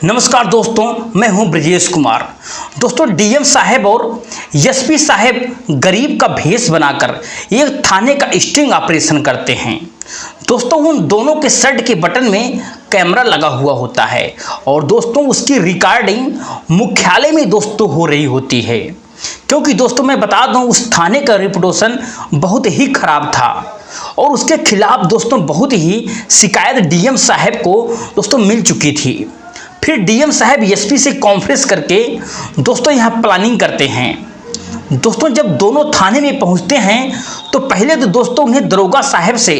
नमस्कार दोस्तों, मैं हूं ब्रजेश कुमार। दोस्तों, डीएम साहब और एसपी साहब गरीब का भेष बनाकर एक थाने का स्टिंग ऑपरेशन करते हैं। दोस्तों, उन दोनों के शर्ट के बटन में कैमरा लगा हुआ होता है और दोस्तों उसकी रिकॉर्डिंग मुख्यालय में दोस्तों हो रही होती है। क्योंकि दोस्तों मैं बता दूं, उस थाने का रेपुटेशन बहुत ही खराब था और उसके खिलाफ दोस्तों बहुत ही शिकायत डीएम साहब को दोस्तों मिल चुकी थी। फिर डीएम साहब एसपी से कॉन्फ्रेंस करके दोस्तों यहाँ प्लानिंग करते हैं। दोस्तों जब दोनों थाने में पहुँचते हैं तो पहले तो दोस्तों उन्हें दरोगा साहब से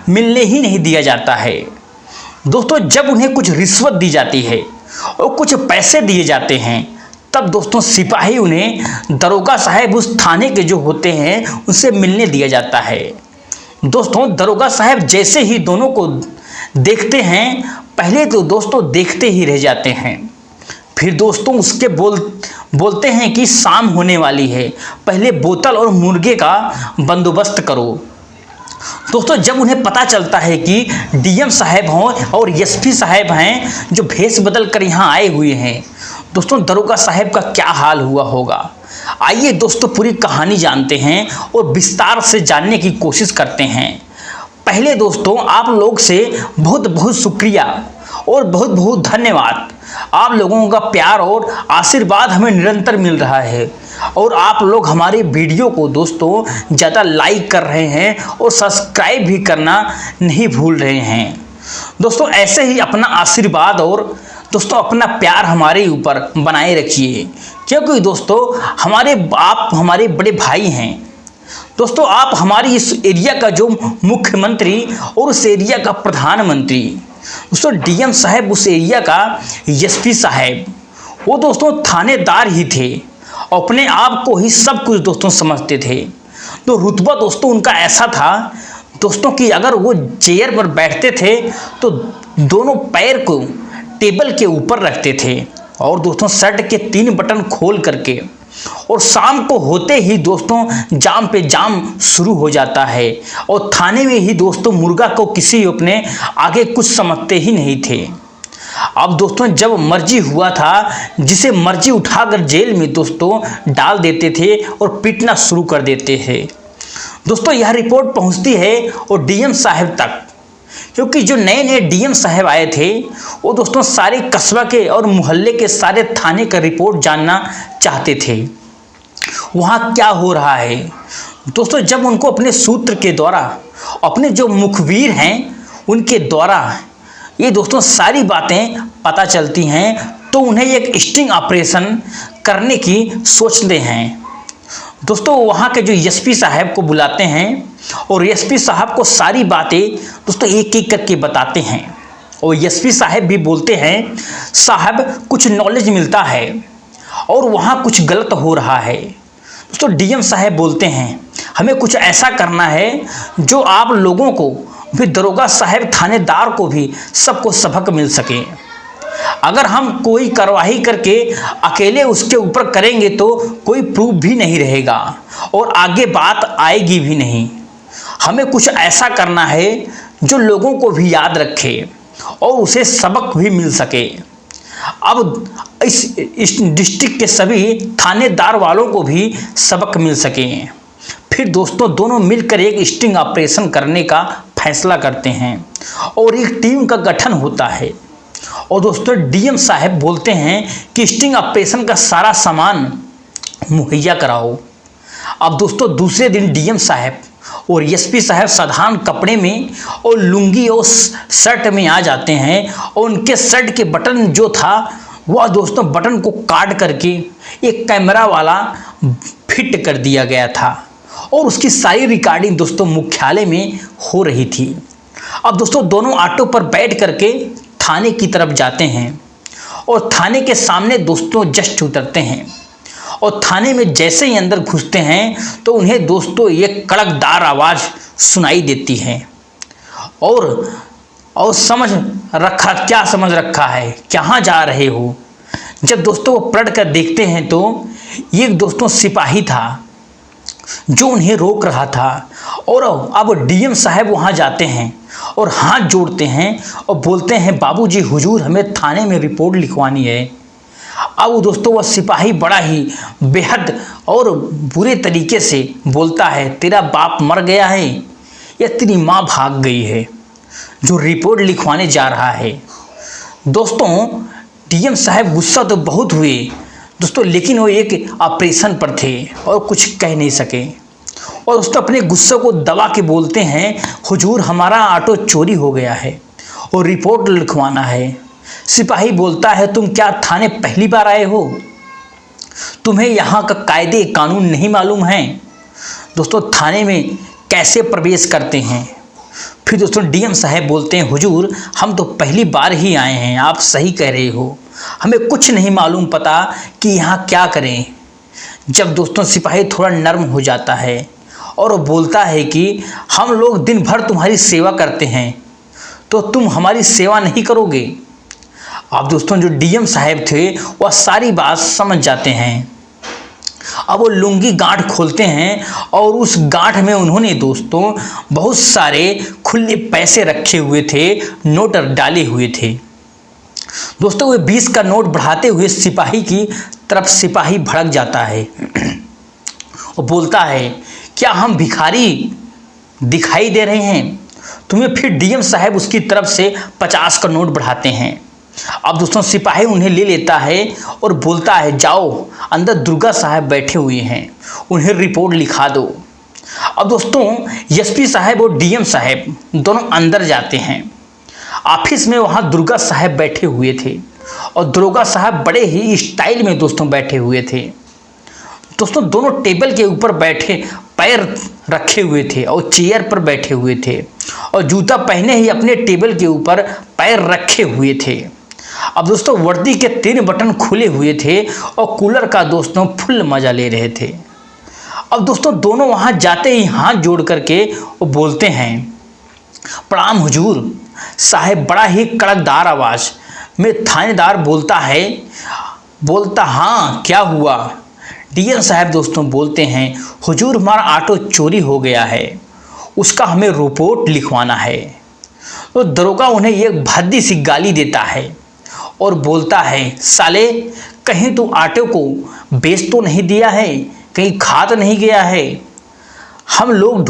मिलने ही नहीं दिया जाता है। दोस्तों जब उन्हें कुछ रिश्वत दी जाती है और कुछ पैसे दिए जाते हैं तब दोस्तों सिपाही उन्हें दरोगा साहब उस थाने के जो होते हैं उनसे मिलने दिया जाता है। दोस्तों दरोगा साहब जैसे ही दोनों को देखते हैं पहले तो दोस्तों देखते ही रह जाते हैं। फिर दोस्तों उसके बोलते हैं कि शाम होने वाली है, पहले बोतल और मुर्गे का बंदोबस्त करो। दोस्तों जब उन्हें पता चलता है कि डीएम साहब हों और एसपी साहब हैं जो भेष बदल कर यहाँ आए हुए हैं, दोस्तों दरोगा साहब का क्या हाल हुआ होगा। आइए दोस्तों पूरी कहानी जानते हैं और विस्तार से जानने की कोशिश करते हैं। पहले दोस्तों आप लोग से बहुत बहुत शुक्रिया और बहुत बहुत धन्यवाद। आप लोगों का प्यार और आशीर्वाद हमें निरंतर मिल रहा है और आप लोग हमारे वीडियो को दोस्तों ज़्यादा लाइक कर रहे हैं और सब्सक्राइब भी करना नहीं भूल रहे हैं। दोस्तों ऐसे ही अपना आशीर्वाद और दोस्तों अपना प्यार हमारे ऊपर बनाए रखिए, क्योंकि दोस्तों आप हमारे बड़े भाई हैं। दोस्तों आप हमारी इस एरिया का जो मुख्यमंत्री और उस एरिया का प्रधानमंत्री दोस्तों डीएम साहब, उस एरिया का एसपी साहब, वो दोस्तों थानेदार ही थे, अपने आप को ही सब कुछ दोस्तों समझते थे। तो रुतबा दोस्तों उनका ऐसा था दोस्तों कि अगर वो चेयर पर बैठते थे तो दोनों पैर को टेबल के ऊपर रखते थे और दोस्तों शर्ट के 3 बटन खोल करके, और शाम को होते ही दोस्तों जाम पे जाम शुरू हो जाता है और थाने में ही दोस्तों मुर्गा को किसी अपने आगे कुछ समझते ही नहीं थे। अब दोस्तों जब मर्जी हुआ था जिसे मर्जी उठाकर जेल में दोस्तों डाल देते थे और पीटना शुरू कर देते थे। दोस्तों यह रिपोर्ट पहुंचती है और डीएम साहब तक, क्योंकि जो नए नए डीएम साहब आए थे वो दोस्तों सारे कस्बा के और मोहल्ले के सारे थाने का रिपोर्ट जानना चाहते थे, वहाँ क्या हो रहा है। दोस्तों जब उनको अपने सूत्र के द्वारा, अपने जो मुखबिर हैं उनके द्वारा ये दोस्तों सारी बातें पता चलती हैं तो उन्हें एक स्टिंग ऑपरेशन करने की सोचते हैं। दोस्तों वहाँ के जो एसपी साहब को बुलाते हैं और एसपी साहब को सारी बातें दोस्तों एक एक करके बताते हैं और एसपी साहब भी बोलते हैं साहब कुछ नॉलेज मिलता है और वहाँ कुछ गलत हो रहा है। दोस्तों डीएम साहब बोलते हैं हमें कुछ ऐसा करना है जो आप लोगों को भी, दरोगा साहब थानेदार को भी सबको सबक मिल सके। अगर हम कोई कार्रवाई करके अकेले उसके ऊपर करेंगे तो कोई प्रूफ भी नहीं रहेगा और आगे बात आएगी भी नहीं। हमें कुछ ऐसा करना है जो लोगों को भी याद रखे और उसे सबक भी मिल सके। अब इस डिस्ट्रिक्ट के सभी थानेदार वालों को भी सबक मिल सके। फिर दोस्तों दोनों मिलकर एक स्टिंग ऑपरेशन करने का फैसला करते हैं और एक टीम का गठन होता है और दोस्तों डीएम साहब बोलते हैं कि स्टिंग ऑपरेशन का सारा सामान मुहैया कराओ। अब दोस्तों दूसरे दिन डीएम साहब और एसपी साहब साधारण कपड़े में और लुंगी और शर्ट में आ जाते हैं और उनके शर्ट के बटन जो था वह दोस्तों बटन को काट करके एक कैमरा वाला फिट कर दिया गया था और उसकी सारी रिकॉर्डिंग दोस्तों मुख्यालय में हो रही थी। अब दोस्तों दोनों ऑटो पर बैठ करके थाने की तरफ जाते हैं और थाने के सामने दोस्तों जस्ट उतरते हैं और थाने में जैसे ही अंदर घुसते हैं तो उन्हें दोस्तों एक कड़कदार आवाज़ सुनाई देती है और क्या समझ रखा है, कहाँ जा रहे हो। जब दोस्तों वो पलट कर देखते हैं तो ये दोस्तों सिपाही था। जो उन्हें रोक रहा था। और अब डीएम साहब वहाँ जाते हैं और हाथ जोड़ते हैं और बोलते हैं, बाबूजी हुजूर हमें थाने में रिपोर्ट लिखवानी है। अब दोस्तों वह सिपाही बड़ा ही बेहद और बुरे तरीके से बोलता है, तेरा बाप मर गया है या तेरी माँ भाग गई है जो रिपोर्ट लिखवाने जा रहा है। दोस्तों डीएम साहब गुस्सा तो बहुत हुए दोस्तों, लेकिन वो एक ऑपरेशन पर थे और कुछ कह नहीं सके। और दोस्तों अपने गुस्से को दबा के बोलते हैं, हुजूर हमारा ऑटो चोरी हो गया है और रिपोर्ट लिखवाना है। सिपाही बोलता है, तुम क्या थाने पहली बार आए हो? तुम्हें यहाँ का कायदे कानून नहीं मालूम है? दोस्तों थाने में कैसे प्रवेश करते हैं? फिर दोस्तों डीएम साहब बोलते हैं, हुजूर हम तो पहली बार ही आए हैं, आप सही कह रहे हो, हमें कुछ नहीं मालूम पता कि यहाँ क्या करें। जब दोस्तों सिपाही थोड़ा नर्म हो जाता है और बोलता है कि हम लोग दिन भर तुम्हारी सेवा करते हैं तो तुम हमारी सेवा नहीं करोगे। अब दोस्तों जो डीएम साहब थे वह सारी बात समझ जाते हैं। अब वो लुंगी गांठ खोलते हैं और उस गांठ में उन्होंने दोस्तों बहुत सारे खुले पैसे रखे हुए थे, नोट डाले हुए थे। दोस्तों वे 20 का नोट बढ़ाते हुए सिपाही की तरफ सिपाही भड़क जाता है और बोलता है, क्या हम भिखारी दिखाई दे रहे हैं तुम्हें? फिर डीएम साहब उसकी तरफ से 50 का नोट बढ़ाते हैं। अब दोस्तों सिपाही उन्हें ले लेता है और बोलता है, जाओ अंदर दुर्गा साहब बैठे हुए हैं, उन्हें रिपोर्ट लिखा दो। अब दोस्तों एसपी साहब और डीएम साहब दोनों अंदर जाते हैं। ऑफिस में वहाँ दुर्गा साहब बैठे हुए थे और दुर्गा साहब बड़े ही स्टाइल में दोस्तों बैठे हुए थे। दोस्तों दोनों टेबल के ऊपर बैठे पैर रखे हुए थे और चेयर पर बैठे हुए थे और जूता पहने ही अपने टेबल के ऊपर पैर रखे हुए थे। अब दोस्तों वर्दी के 3 बटन खुले हुए थे और कूलर का दोस्तों फुल मजा ले रहे थे। अब दोस्तों दोनों वहां जाते ही हाथ जोड़ करके वो बोलते हैं, प्रणाम हुजूर। साहब बड़ा ही कड़कदार आवाज में थानेदार बोलता है, हाँ क्या हुआ? डीएम साहब दोस्तों बोलते हैं, हुजूर हमारा ऑटो चोरी हो गया है, उसका हमें रिपोर्ट लिखवाना है। तो दरोगा उन्हें एक भद्दी सी गाली देता है और बोलता है, साले कहीं तू ऑटो को बेच तो नहीं दिया है, कहीं खा तो नहीं गया है? हम लोग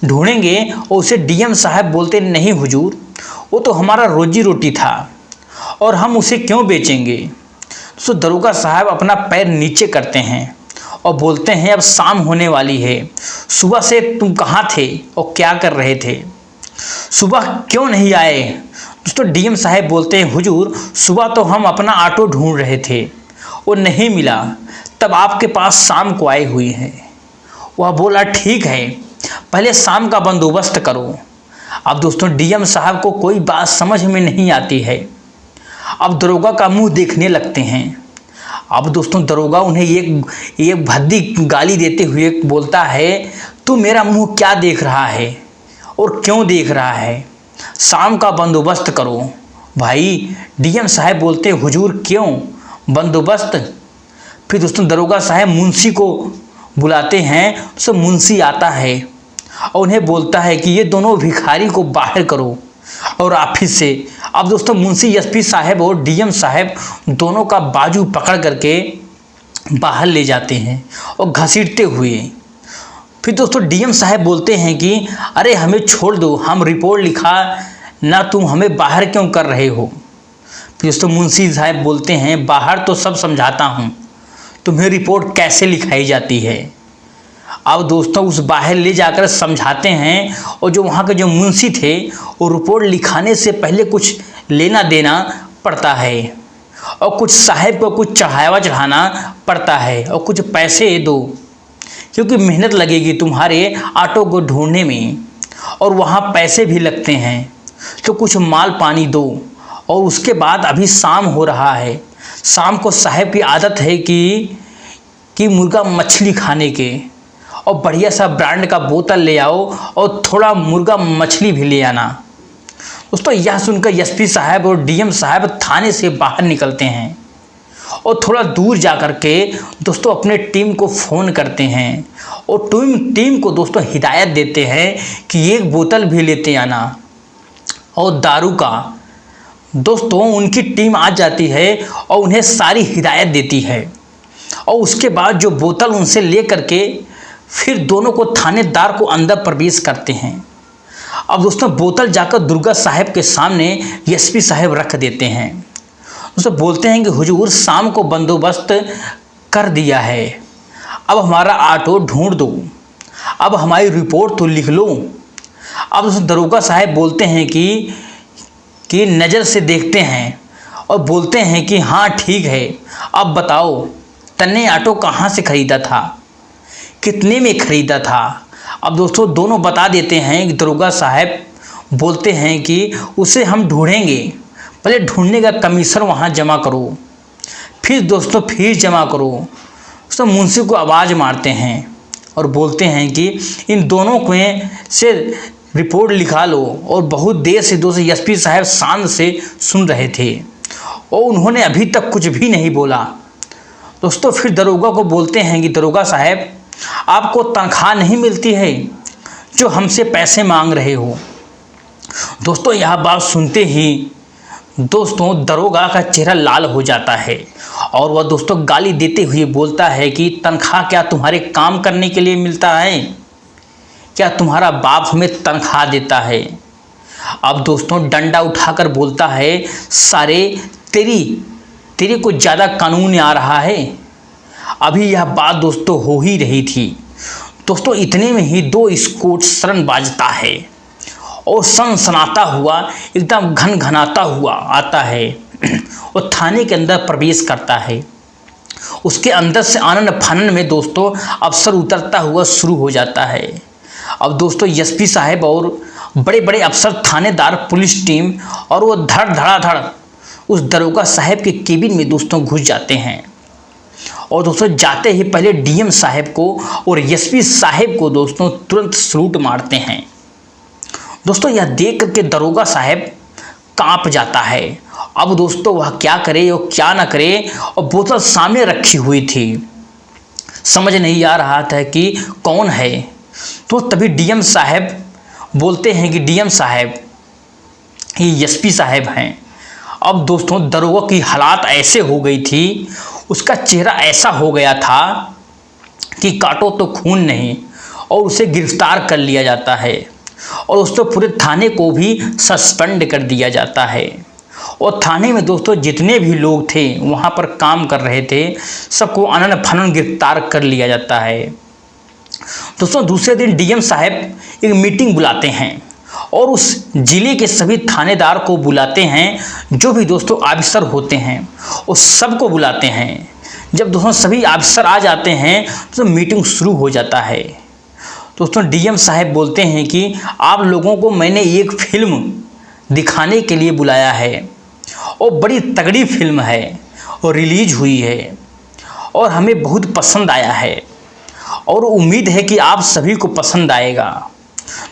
ढूंढेंगे। और उसे डीएम साहब बोलते, नहीं हुजूर वो तो हमारा रोजी रोटी था और हम उसे क्यों बेचेंगे। तो दरोगा साहब अपना पैर नीचे करते हैं और बोलते हैं, अब शाम होने वाली है, सुबह से तुम कहाँ थे और क्या कर रहे थे? सुबह क्यों नहीं आए? दोस्तों डीएम साहब बोलते हैं, हुजूर सुबह तो हम अपना ऑटो ढूंढ रहे थे, वो नहीं मिला, तब आपके पास शाम को आए हुए हैं। वह बोला, ठीक है पहले शाम का बंदोबस्त करो। अब दोस्तों डीएम साहब को कोई बात समझ में नहीं आती है। अब दरोगा का मुंह देखने लगते हैं। अब दोस्तों दरोगा उन्हें एक भद्दी गाली देते हुए बोलता है, तू मेरा मुंह क्या देख रहा है और क्यों देख रहा है? शाम का बंदोबस्त करो। भाई डीएम साहब बोलते हैं, हुजूर क्यों बंदोबस्त? फिर दोस्तों दरोगा साहब मुंशी को बुलाते हैं। तो मुंशी आता है और उन्हें बोलता है कि ये दोनों भिखारी को बाहर करो और ऑफिस से। अब दोस्तों मुंशी एसपी साहब और डीएम साहब दोनों का बाजू पकड़ करके बाहर ले जाते हैं और घसीटते हुए। फिर दोस्तों डीएम साहब बोलते हैं कि अरे हमें छोड़ दो, हम रिपोर्ट लिखा ना, तुम हमें बाहर क्यों कर रहे हो? फिर दोस्तों मुंशी साहब बोलते हैं, बाहर तो सब समझाता हूँ, तुम्हें रिपोर्ट कैसे लिखाई जाती है। अब दोस्तों उस बाहर ले जाकर समझाते हैं और जो वहाँ के जो मुंशी थे वो रिपोर्ट लिखाने से पहले कुछ लेना देना पड़ता है और कुछ साहब को कुछ चढ़ावा चढ़ाना पड़ता है और कुछ पैसे दो, क्योंकि मेहनत लगेगी तुम्हारे ऑटो को ढूंढने में और वहाँ पैसे भी लगते हैं, तो कुछ माल पानी दो। और उसके बाद अभी शाम हो रहा है, शाम को साहब की आदत है कि मुर्गा मछली खाने के, और बढ़िया सा ब्रांड का बोतल ले आओ और थोड़ा मुर्गा मछली भी ले आना। दोस्तों यह सुनकर एसपी साहब और डीएम साहब थाने से बाहर निकलते हैं और थोड़ा दूर जा कर के दोस्तों अपने टीम को फ़ोन करते हैं और टीम को दोस्तों हिदायत देते हैं कि एक बोतल भी लेते आना और दारू का। दोस्तों उनकी टीम आ जाती है और उन्हें सारी हिदायत देती है और उसके बाद जो बोतल उनसे ले करके फिर दोनों को थानेदार को अंदर प्रवेश करते हैं। अब दोस्तों बोतल जाकर दुर्गा साहब के सामने एसपी साहब रख देते हैं। दोस्तों बोलते हैं कि हुजूर शाम को बंदोबस्त कर दिया है, अब हमारा ऑटो ढूंढ दो, अब हमारी रिपोर्ट तो लिख लो। अब दोस्तों दरोगा साहब बोलते हैं कि नज़र से देखते हैं और बोलते हैं कि हाँ ठीक है, अब बताओ तन्ने ऑटो कहाँ से ख़रीदा था, कितने में ख़रीदा था। अब दोस्तों दोनों बता देते हैं कि दरोगा साहब बोलते हैं कि उसे हम ढूंढेंगे, पहले ढूंढने का कमीशन वहाँ जमा करो, फिर दोस्तों फीस जमा करो। दोस्तों मुंशी को आवाज़ मारते हैं और बोलते हैं कि इन दोनों को से रिपोर्ट लिखा लो। और बहुत देर से दोस्तों एसपी साहब शांत से सुन रहे थे और उन्होंने अभी तक कुछ भी नहीं बोला। दोस्तों फिर दरोगा को बोलते हैं कि दरोगा साहब आपको तनख्वाह नहीं मिलती है जो हमसे पैसे मांग रहे हो। दोस्तों यह बात सुनते ही दोस्तों दरोगा का चेहरा लाल हो जाता है और वह दोस्तों गाली देते हुए बोलता है कि तनख्वाह क्या तुम्हारे काम करने के लिए मिलता है, क्या तुम्हारा बाप हमें तनख्वाह देता है। अब दोस्तों डंडा उठाकर बोलता है सारे तेरे को ज़्यादा कानून आ रहा है। अभी यह बात दोस्तों हो ही रही थी। दोस्तों इतने में ही 2 स्कोट शरण बाजता है और सनसनाता हुआ एकदम घनघनाता हुआ आता है और थाने के अंदर प्रवेश करता है। उसके अंदर से आनन फानन में दोस्तों अफसर उतरता हुआ शुरू हो जाता है। अब दोस्तों एसपी साहब और बड़े बड़े अफसर, थानेदार, पुलिस टीम और वो धड़ाधड़ उस दरोगा साहब के केबिन में दोस्तों घुस जाते हैं। और दोस्तों जाते ही पहले डीएम साहब को और एसपी साहब को दोस्तों तुरंत सलूट मारते हैं। दोस्तों यह देख करके दरोगा साहब कांप जाता है। अब दोस्तों वह क्या करे और क्या ना करे, और बोतल सामने रखी हुई थी, समझ नहीं आ रहा था कि कौन है। तो तभी डीएम साहब बोलते हैं कि डीएम साहब ये एसपी साहब हैं। अब दोस्तों दरोगा की हालात ऐसे हो गई थी, उसका चेहरा ऐसा हो गया था कि काटो तो खून नहीं, और उसे गिरफ्तार कर लिया जाता है और दोस्तों पूरे थाने को भी सस्पेंड कर दिया जाता है। और थाने में दोस्तों जितने भी लोग थे वहाँ पर काम कर रहे थे सबको आनन फानन गिरफ्तार कर लिया जाता है। दोस्तों दूसरे दिन डीएम साहब एक मीटिंग बुलाते हैं और उस जिले के सभी थानेदार को बुलाते हैं, जो भी दोस्तों ऑफिसर होते हैं उस सबको बुलाते हैं। जब दोस्तों सभी ऑफिसर आ जाते हैं तो मीटिंग शुरू हो जाता है। दोस्तों डीएम साहब बोलते हैं कि आप लोगों को मैंने एक फिल्म दिखाने के लिए बुलाया है और बड़ी तगड़ी फिल्म है और रिलीज हुई है और हमें बहुत पसंद आया है और उम्मीद है कि आप सभी को पसंद आएगा।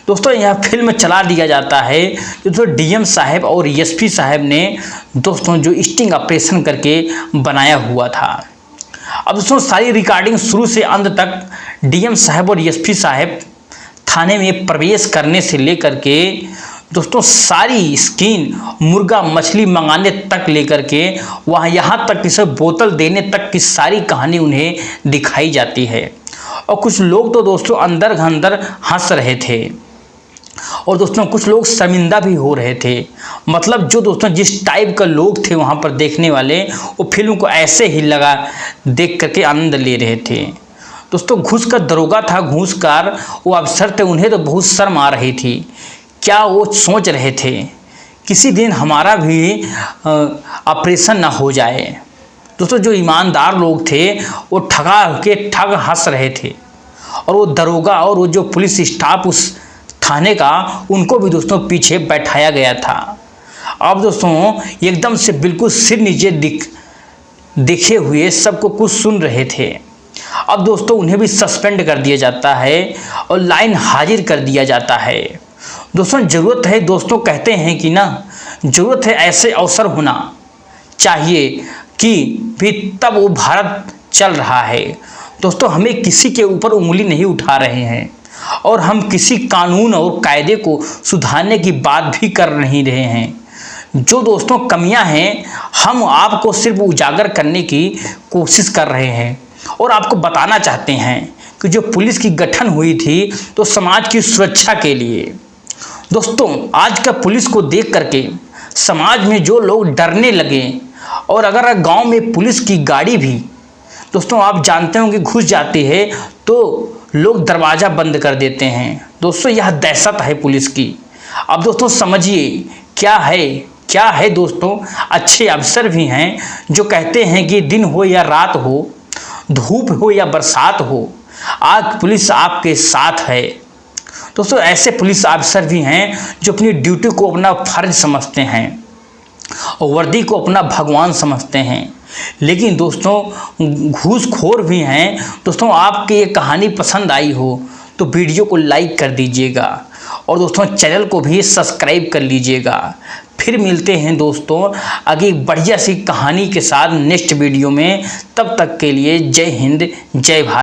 दोस्तों यह फिल्म चला दिया जाता है जो डीएम साहब और एसपी साहब ने दोस्तों जो स्टिंग ऑपरेशन करके बनाया हुआ था। अब दोस्तों सारी रिकॉर्डिंग शुरू से अंत तक डीएम साहब और एसपी साहब थाने में प्रवेश करने से लेकर के दोस्तों सारी स्कीन मुर्गा मछली मंगाने तक लेकर के वहाँ यहाँ तक कि सब बोतल देने तक की सारी कहानी उन्हें दिखाई जाती है। और कुछ लोग तो दोस्तों अंदर हंस रहे थे और दोस्तों कुछ लोग शर्मिंदा भी हो रहे थे। मतलब जो दोस्तों जिस टाइप का लोग थे वहाँ पर देखने वाले, वो फिल्म को ऐसे ही लगा देख करके आनंद ले रहे थे। दोस्तों घूस का दरोगा था, घूसकार वो अफसर थे, उन्हें तो बहुत शर्म आ रही थी। क्या वो सोच रहे थे किसी दिन हमारा भी ऑपरेशन ना हो जाए। दोस्तों जो ईमानदार लोग थे वो ठग हंस रहे थे और वो दरोगा और वो जो पुलिस स्टाफ उस थाने का, उनको भी दोस्तों पीछे बैठाया गया था। अब दोस्तों एकदम से बिल्कुल सिर नीचे दिखे हुए सबको कुछ सुन रहे थे। अब दोस्तों उन्हें भी सस्पेंड कर दिया जाता है और लाइन हाजिर कर दिया जाता है। दोस्तों ज़रूरत है, दोस्तों कहते हैं कि ना ज़रूरत है ऐसे अवसर होना, चाहिए कि भी तब वो भारत चल रहा है। दोस्तों, हमें किसी के ऊपर उंगली नहीं उठा रहे हैं और हम किसी कानून और कायदे को सुधारने की बात भी कर नहीं रहे हैं। जो दोस्तों कमियां हैं, हम आपको सिर्फ उजागर करने की कोशिश कर रहे हैं और आपको बताना चाहते हैं कि जो पुलिस की गठन हुई थी तो समाज की सुरक्षा के लिए। दोस्तों, आज का पुलिस को देख करके समाज में जो लोग डरने लगे, और अगर गांव में पुलिस की गाड़ी भी दोस्तों आप जानते होंगे घुस जाती है तो लोग दरवाज़ा बंद कर देते हैं। दोस्तों, यह दहशत है पुलिस की। अब दोस्तों समझिए क्या है दोस्तों। अच्छे अफसर भी हैं जो कहते हैं कि दिन हो या रात हो, धूप हो या बरसात हो, आज पुलिस आपके साथ है। दोस्तों, ऐसे पुलिस अफसर भी हैं जो अपनी ड्यूटी को अपना फर्ज समझते हैं और वर्दी को अपना भगवान समझते हैं। लेकिन दोस्तों घूसखोर भी हैं। दोस्तों, आपकी ये कहानी पसंद आई हो तो वीडियो को लाइक कर दीजिएगा और दोस्तों चैनल को भी सब्सक्राइब कर लीजिएगा। फिर मिलते हैं दोस्तों आगे बढ़िया सी कहानी के साथ नेक्स्ट वीडियो में। तब तक के लिए जय हिंद, जय भारत।